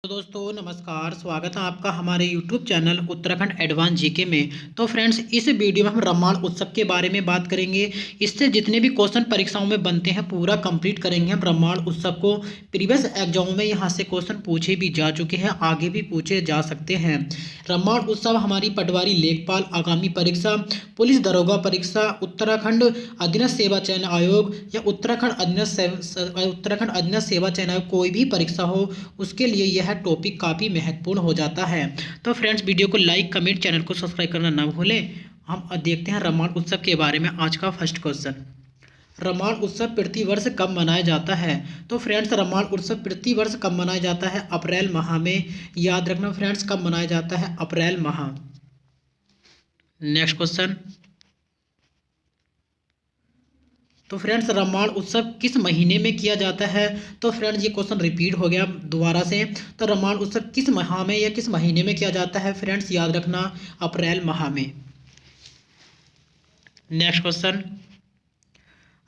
तो दोस्तों नमस्कार, स्वागत है आपका हमारे YouTube channel Uttarakhand advance GK में। तो फ्रेंड्स, इस वीडियो में हम रामायण उत्सव के बारे में बात करेंगे। इससे जितने भी क्वेश्चन परीक्षाओं में बनते हैं पूरा कंप्लीट करेंगे हम रामायण उत्सव को। प्रीवियस एग्जामों में यहाँ से क्वेश्चन पूछे भी जा चुके हैं, आगे भी पूछे जा सकते हैं। रामायण उत्सव हमारी पटवारी लेखपाल आगामी परीक्षा, पुलिस दरोगा परीक्षा, उत्तराखंड अधीनस्थ सेवा चयन आयोग या उत्तराखंड अधीनस्थ सेवा चयन आयोग, कोई भी परीक्षा हो उसके लिए यह टॉपिक काफ़ी महत्वपूर्ण हो जाता है। तो फ्रेंड्स, वीडियो को लाइक कमेंट चैनल को सब्सक्राइब करना ना भूलें। हम देखते हैं रामायण उत्सव के बारे में। आज का फर्स्ट क्वेश्चन, रामायण उत्सव प्रतिवर्ष कब मनाया जाता है? तो फ्रेंड्स, रामायण उत्सव प्रतिवर्ष कब मनाया जाता है? अप्रैल माह में। याद रखना फ्रेंड्स, कब मनाया जाता है? अप्रैल माह। नेक्स्ट क्वेश्चन, तो फ्रेंड्स रामायण उत्सव किस महीने में किया जाता है? तो फ्रेंड्स, ये क्वेश्चन रिपीट हो गया दोबारा से। तो रामायण उत्सव किस माह में या किस महीने में किया जाता है? फ्रेंड्स, याद रखना अप्रैल माह में। नेक्स्ट क्वेश्चन,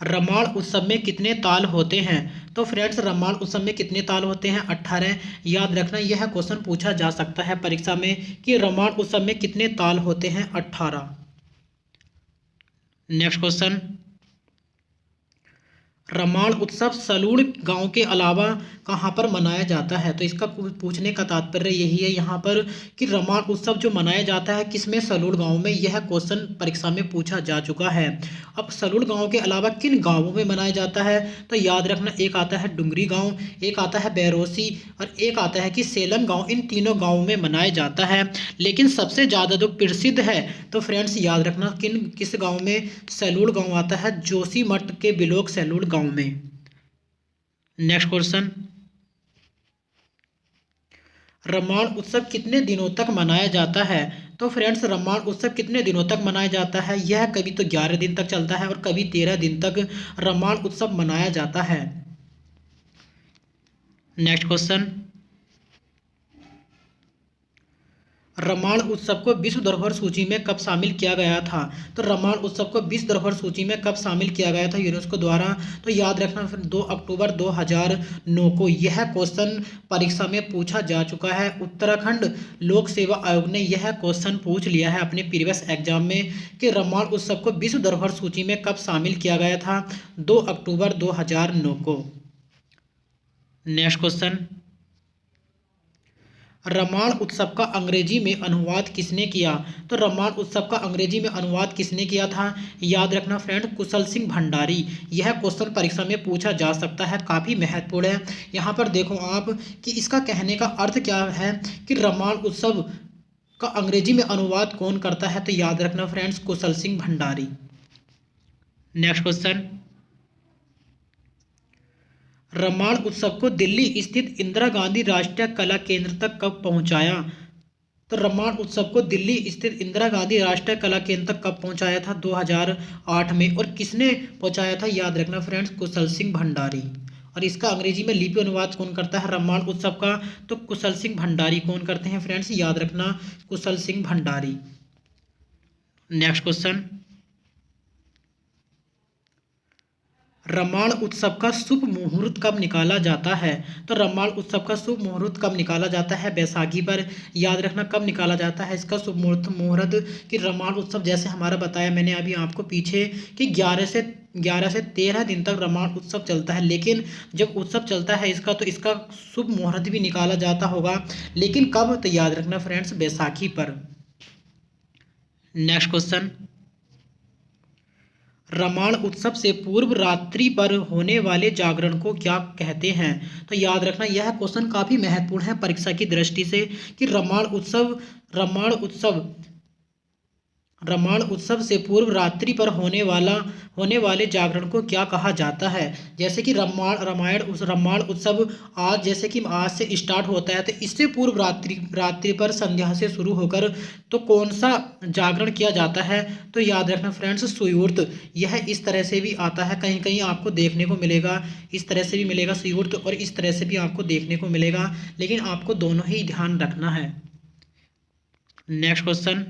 रामायण उत्सव में कितने ताल होते हैं? तो फ्रेंड्स, रामायण उत्सव में कितने ताल होते हैं? 18। याद रखना, यह क्वेश्चन पूछा जा सकता है परीक्षा में कि रामायण उत्सव में कितने ताल होते हैं? 18। नेक्स्ट क्वेश्चन, रामायण उत्सव सलूड़ गांव के अलावा कहाँ पर मनाया जाता है? तो इसका पूछने का तात्पर्य यही है यहाँ पर कि रामायण उत्सव जो मनाया जाता है किसमें? सलूड़ गांव में। यह क्वेश्चन परीक्षा में पूछा जा चुका है। अब सलूड़ गांव के अलावा किन गांवों में मनाया जाता है? तो याद रखना, एक आता है डुंगरी गांव, एक आता है बैरोसी और एक आता है कि सेलम गांव। इन तीनों गांवों में मनाया जाता है, लेकिन सबसे ज़्यादा जो प्रसिद्ध है तो फ्रेंड्स याद रखना किस गाँव में? सलूड़ गाँव आता है, जोशीमठ के बिलोक सलूड़ गाँव में। नेक्स्ट क्वेश्चन, रामायण उत्सव कितने दिनों तक मनाया जाता है? तो फ्रेंड्स, रामायण उत्सव कितने दिनों तक मनाया जाता है? यह कभी तो 11 दिन तक चलता है और कभी 13 दिन तक रामायण उत्सव मनाया जाता है। नेक्स्ट क्वेश्चन, रामायण उत्सव को विश्व धरोहर सूची में कब शामिल किया गया था? तो रामायण उत्सव को विश्व धरोहर सूची में कब शामिल किया गया था यूनेस्को द्वारा? तो याद रखना फिर 2 अक्टूबर 2009 को। यह क्वेश्चन परीक्षा में पूछा जा चुका है। उत्तराखंड लोक सेवा आयोग ने यह क्वेश्चन पूछ लिया है अपने प्रीवियस एग्जाम में कि रामायण उत्सव को विश्व धरोहर सूची में कब शामिल किया गया था? 2 अक्टूबर 2009 को। नेक्स्ट क्वेश्चन, रामायण उत्सव का अंग्रेजी में अनुवाद किसने किया? तो रामायण उत्सव का अंग्रेजी में अनुवाद किसने किया था? याद रखना फ्रेंड, कुशल सिंह भंडारी। यह क्वेश्चन परीक्षा में पूछा जा सकता है, काफ़ी महत्वपूर्ण है। यहाँ पर देखो आप कि इसका कहने का अर्थ क्या है कि रामायण उत्सव का अंग्रेजी में अनुवाद कौन करता है? तो याद रखना फ्रेंड्स, कुशल सिंह भंडारी। नेक्स्ट क्वेश्चन, रामायण उत्सव को दिल्ली स्थित इंदिरा गांधी राष्ट्रीय कला केंद्र तक कब पहुंचाया? तो रामायण उत्सव को दिल्ली स्थित इंदिरा गांधी राष्ट्रीय कला केंद्र तक कब पहुंचाया था? 2008 में। और किसने पहुंचाया था? याद रखना फ्रेंड्स, कुशल सिंह भंडारी। और इसका अंग्रेजी में लिपि अनुवाद कौन करता है रामायण उत्सव का? तो कुशल सिंह भंडारी कौन करते हैं फ्रेंड्स? याद रखना, कुशल सिंह भंडारी। नेक्स्ट क्वेश्चन, रामायण उत्सव का शुभ मुहूर्त कब निकाला जाता है? तो रामायण उत्सव का शुभ मुहूर्त कब निकाला जाता है? बैसाखी पर। याद रखना कब निकाला जाता है इसका शुभ मुहूर्त कि रामायण उत्सव जैसे हमारा बताया मैंने अभी आपको पीछे कि 11 से 13 दिन तक रामायण उत्सव चलता है। लेकिन जब उत्सव चलता है इसका तो इसका शुभ मुहूर्त भी निकाला जाता होगा, लेकिन कब? तो याद रखना फ्रेंड्स, बैसाखी पर। नेक्स्ट क्वेश्चन, रामायण उत्सव से पूर्व रात्रि पर होने वाले जागरण को क्या कहते हैं? तो याद रखना, यह क्वेश्चन काफ़ी महत्वपूर्ण है परीक्षा की दृष्टि से कि रामायण उत्सव से पूर्व रात्रि पर होने वाले जागरण को क्या कहा जाता है? जैसे कि रामायण उत्सव आज से स्टार्ट होता है, तो इससे पूर्व रात्रि पर संध्या से शुरू होकर तो कौन सा जागरण किया जाता है? तो याद रखना फ्रेंड्स, सुयूर्त। यह इस तरह से भी आता है, कहीं कहीं आपको देखने को मिलेगा, इस तरह से भी मिलेगा सुयूर्त और इस तरह से भी आपको देखने को मिलेगा, लेकिन आपको दोनों ही ध्यान रखना है। नेक्स्ट क्वेश्चन,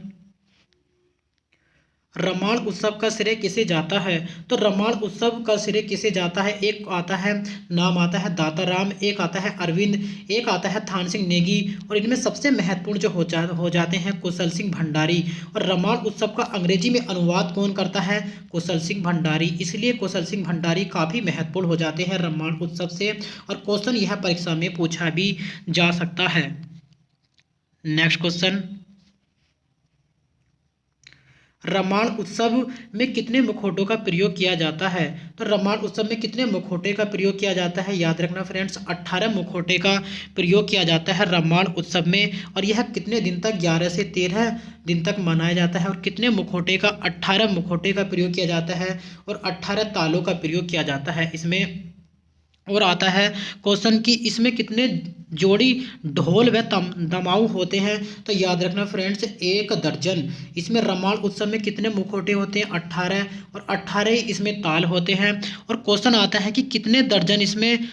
रमाल उत्सव का श्रेय किसे जाता है? तो रमाल उत्सव का श्रेय किसे जाता है? एक आता है, नाम आता है दाताराम, एक आता है अरविंद, एक आता है थान सिंह नेगी, और इनमें सबसे महत्वपूर्ण जो हो जाते हैं कुशल सिंह भंडारी। और रमाल उत्सव का अंग्रेजी में अनुवाद कौन करता है? कुशल सिंह भंडारी। इसलिए कुशल सिंह भंडारी काफ़ी महत्वपूर्ण हो जाते हैं रमाल उत्सव से, और क्वेश्चन यह परीक्षा में पूछा भी जा सकता है। नेक्स्ट क्वेश्चन, रमाल उत्सव में कितने मुखौटों का प्रयोग किया जाता है? तो रमाल उत्सव में कितने मुखौटे का प्रयोग किया जाता है? याद रखना फ्रेंड्स, 18 मुखौटे का प्रयोग किया जाता है रमाल उत्सव में। और यह कितने दिन तक, 11 से 13 दिन तक मनाया जाता है। और कितने मुखौटे का? 18 मुखौटे का प्रयोग किया जाता है, और 18 तालों का प्रयोग किया जाता है इसमें। और आता है क्वेश्चन कि इसमें कितने जोड़ी ढोल व दमाऊ होते हैं? तो याद रखना फ्रेंड्स, 1 दर्जन। इसमें रमाल उत्सव में कितने मुखौटे होते हैं? 18, और 18 इसमें ताल होते हैं। और क्वेश्चन आता है कि कितने दर्जन इसमें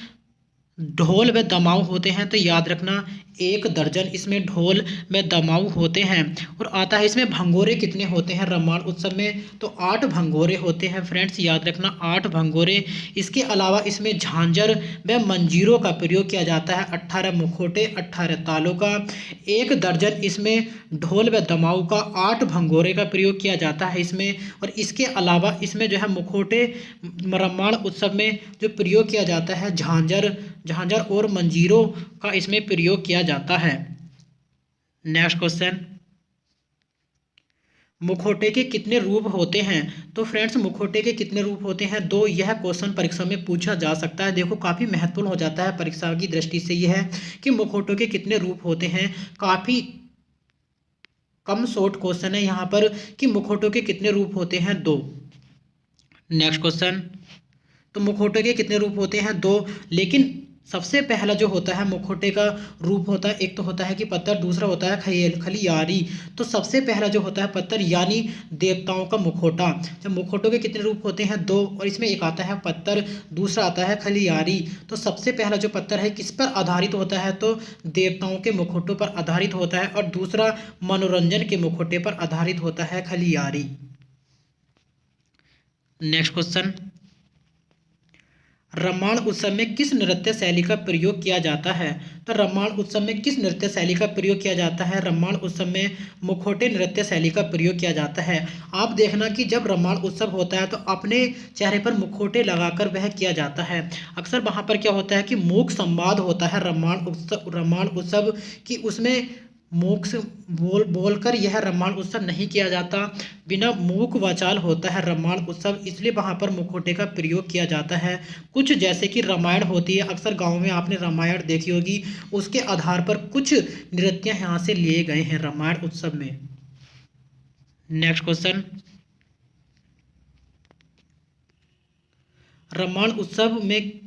ढोल व दमाऊ होते हैं? तो याद रखना 1 दर्जन इसमें ढोल में दमाऊ होते हैं। और आता है इसमें भंगोरे कितने होते हैं रमाल उत्सव में? तो 8 भंगोरे होते हैं फ्रेंड्स, याद रखना 8 भंगोरे। इसके अलावा इसमें झांझर व मंजीरों का प्रयोग किया जाता है। 18 मुखौटे, 18 तालों का, 1 दर्जन इसमें ढोल व दमाऊ का, 8 भंगोरे का प्रयोग किया जाता है इसमें। और इसके अलावा इसमें जो है मुखौटे रमाल उत्सव में जो प्रयोग किया जाता है, झांझर झांझर और मंजीरों का इसमें प्रयोग किया जाता है। नेक्स्ट क्वेश्चन, मुखौटे के कितने रूप होते हैं? तो फ्रेंड्स, मुखौटे के कितने रूप होते हैं? 2। यह क्वेश्चन परीक्षा में पूछा जा सकता है। देखो काफ़ी महत्वपूर्ण हो जाता है परीक्षा की दृष्टि से यह है कि मुखौटों के कितने रूप होते हैं। काफ़ी कम शॉर्ट क्वेश्चन है यहाँ पर कि मुखौटों के कितने रूप होते हैं? 2। नेक्स्ट क्वेश्चन, तो मुखौटे के कितने रूप होते हैं? 2। लेकिन सबसे पहला जो होता है मुखौटे का रूप होता है, एक तो होता है कि पत्थर, दूसरा होता है खलियारी। तो सबसे पहला जो होता है पत्थर, यानी देवताओं का मुखौटा। जब मुखौटों के कितने रूप होते हैं? 2। और इसमें एक आता है पत्थर, दूसरा आता है खलियारी। तो सबसे पहला जो पत्थर है किस पर आधारित होता है? तो देवताओं के मुखौटों पर आधारित होता है। और दूसरा मनोरंजन के मुखौटे पर आधारित होता है, खलियारी। नेक्स्ट क्वेश्चन, रमाल उत्सव में किस नृत्य शैली का प्रयोग किया जाता है? तो रमाल उत्सव में किस नृत्य शैली का प्रयोग किया जाता है? रमाल उत्सव में मुखौटे नृत्य शैली का प्रयोग किया जाता है। आप देखना कि जब रमाल उत्सव होता है तो अपने चेहरे पर मुखौटे लगाकर वह किया जाता है। अक्सर वहाँ पर क्या होता है कि मूक संवाद होता है रमाल उत्सव की, उसमें मूक से बोलकर यह रमाल उत्सव नहीं किया जाता, बिना मूक वाचाल होता है रमाल उत्सव, इसलिए वहाँ पर मुखौटे का प्रयोग किया जाता है। कुछ जैसे कि रामायण होती है, अक्सर गांव में आपने रामायण देखी होगी, उसके आधार पर कुछ नृत्य यहाँ से लिए गए हैं रामायण उत्सव में। नेक्स्ट क्वेश्चन, रमाल उत्सव में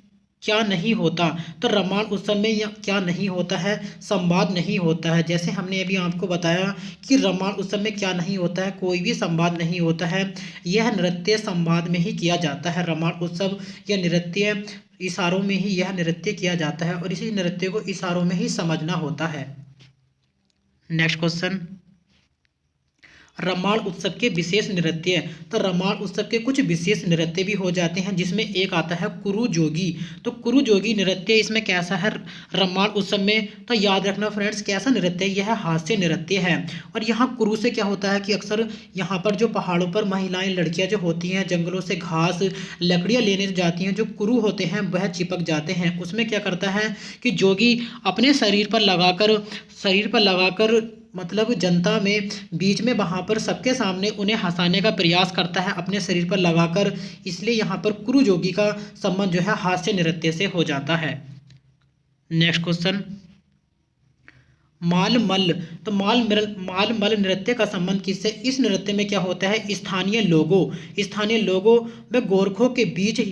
क्या नहीं होता? तो रमाल उत्सव में क्या नहीं होता है? संवाद नहीं होता है। जैसे हमने अभी आपको बताया कि रमाल उत्सव में क्या नहीं होता है, कोई भी संवाद नहीं होता है। यह नृत्य संवाद में ही किया जाता है रमाल उत्सव। यह नृत्य इशारों में ही यह नृत्य किया जाता है, और इसी नृत्य को इशारों में ही समझना होता है। नेक्स्ट क्वेश्चन, रमाल उत्सव के विशेष नृत्य। तो रमाल उत्सव के कुछ विशेष नृत्य भी हो जाते हैं, जिसमें एक आता है कुरु जोगी। तो कुरु जोगी नृत्य इसमें कैसा है रमाल उत्सव में? तो याद रखना फ्रेंड्स, कैसा नृत्य है? यह हास्य नृत्य है। और यहाँ कुरु से क्या होता है कि अक्सर यहाँ पर जो पहाड़ों पर महिलाएं, लड़कियां जो होती हैं, जंगलों से घास लकड़ियाँ लेने जाती हैं, जो कुरु होते हैं वह चिपक जाते हैं। उसमें क्या करता है कि जोगी अपने शरीर पर लगाकर मतलब जनता में बीच में वहाँ पर सबके सामने उन्हें हंसाने का प्रयास करता है अपने शरीर पर लगाकर। इसलिए यहाँ पर कुरु जोगी का संबंध जो है हास्य नृत्य से हो जाता है। नेक्स्ट क्वेश्चन, मालमल। तो मालमल नृत्य का संबंध किससे? इस नृत्य में क्या होता है, स्थानीय लोगों व गोरखों के बीच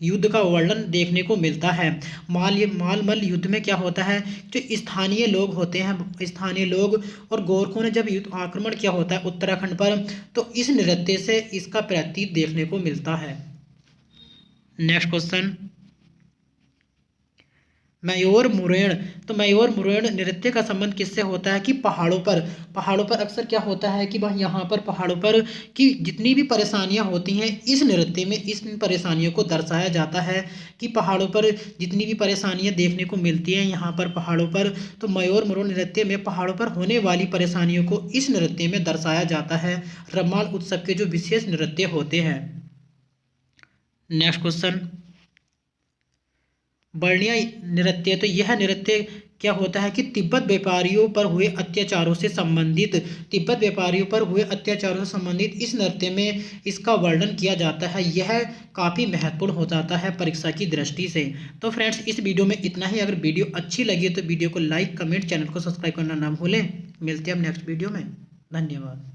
युद्ध का वर्णन देखने को मिलता है। मालमल युद्ध में क्या होता है, जो स्थानीय लोग होते हैं, स्थानीय लोग और गोरखों ने जब युद्ध आक्रमण किया होता है उत्तराखंड पर, तो इस नृत्य से इसका प्रतीक देखने को मिलता है। नेक्स्ट क्वेश्चन, मयूर मुरेण। तो मयूर मुरेण नृत्य का संबंध किससे होता है कि पहाड़ों पर अक्सर क्या होता है कि भाई यहाँ पर पहाड़ों पर की जितनी भी परेशानियाँ होती हैं इस नृत्य में इन परेशानियों को दर्शाया जाता है कि पहाड़ों पर जितनी भी परेशानियाँ देखने को मिलती हैं यहाँ पर पहाड़ों पर, तो मयूर मुरेण नृत्य में पहाड़ों पर होने वाली परेशानियों को इस नृत्य में दर्शाया जाता है। रमाल उत्सव के जो विशेष नृत्य होते हैं। नेक्स्ट क्वेश्चन, वर्णिया नृत्य। तो यह नृत्य क्या होता है कि तिब्बत व्यापारियों पर हुए अत्याचारों से संबंधित इस नृत्य में इसका वर्णन किया जाता है। यह काफ़ी महत्वपूर्ण हो जाता है परीक्षा की दृष्टि से। तो फ्रेंड्स इस वीडियो में इतना ही। अगर वीडियो अच्छी लगी तो वीडियो को लाइक, कमेंट, चैनल को सब्सक्राइब करना ना भूलें। मिलते हैं हम नेक्स्ट वीडियो में। धन्यवाद।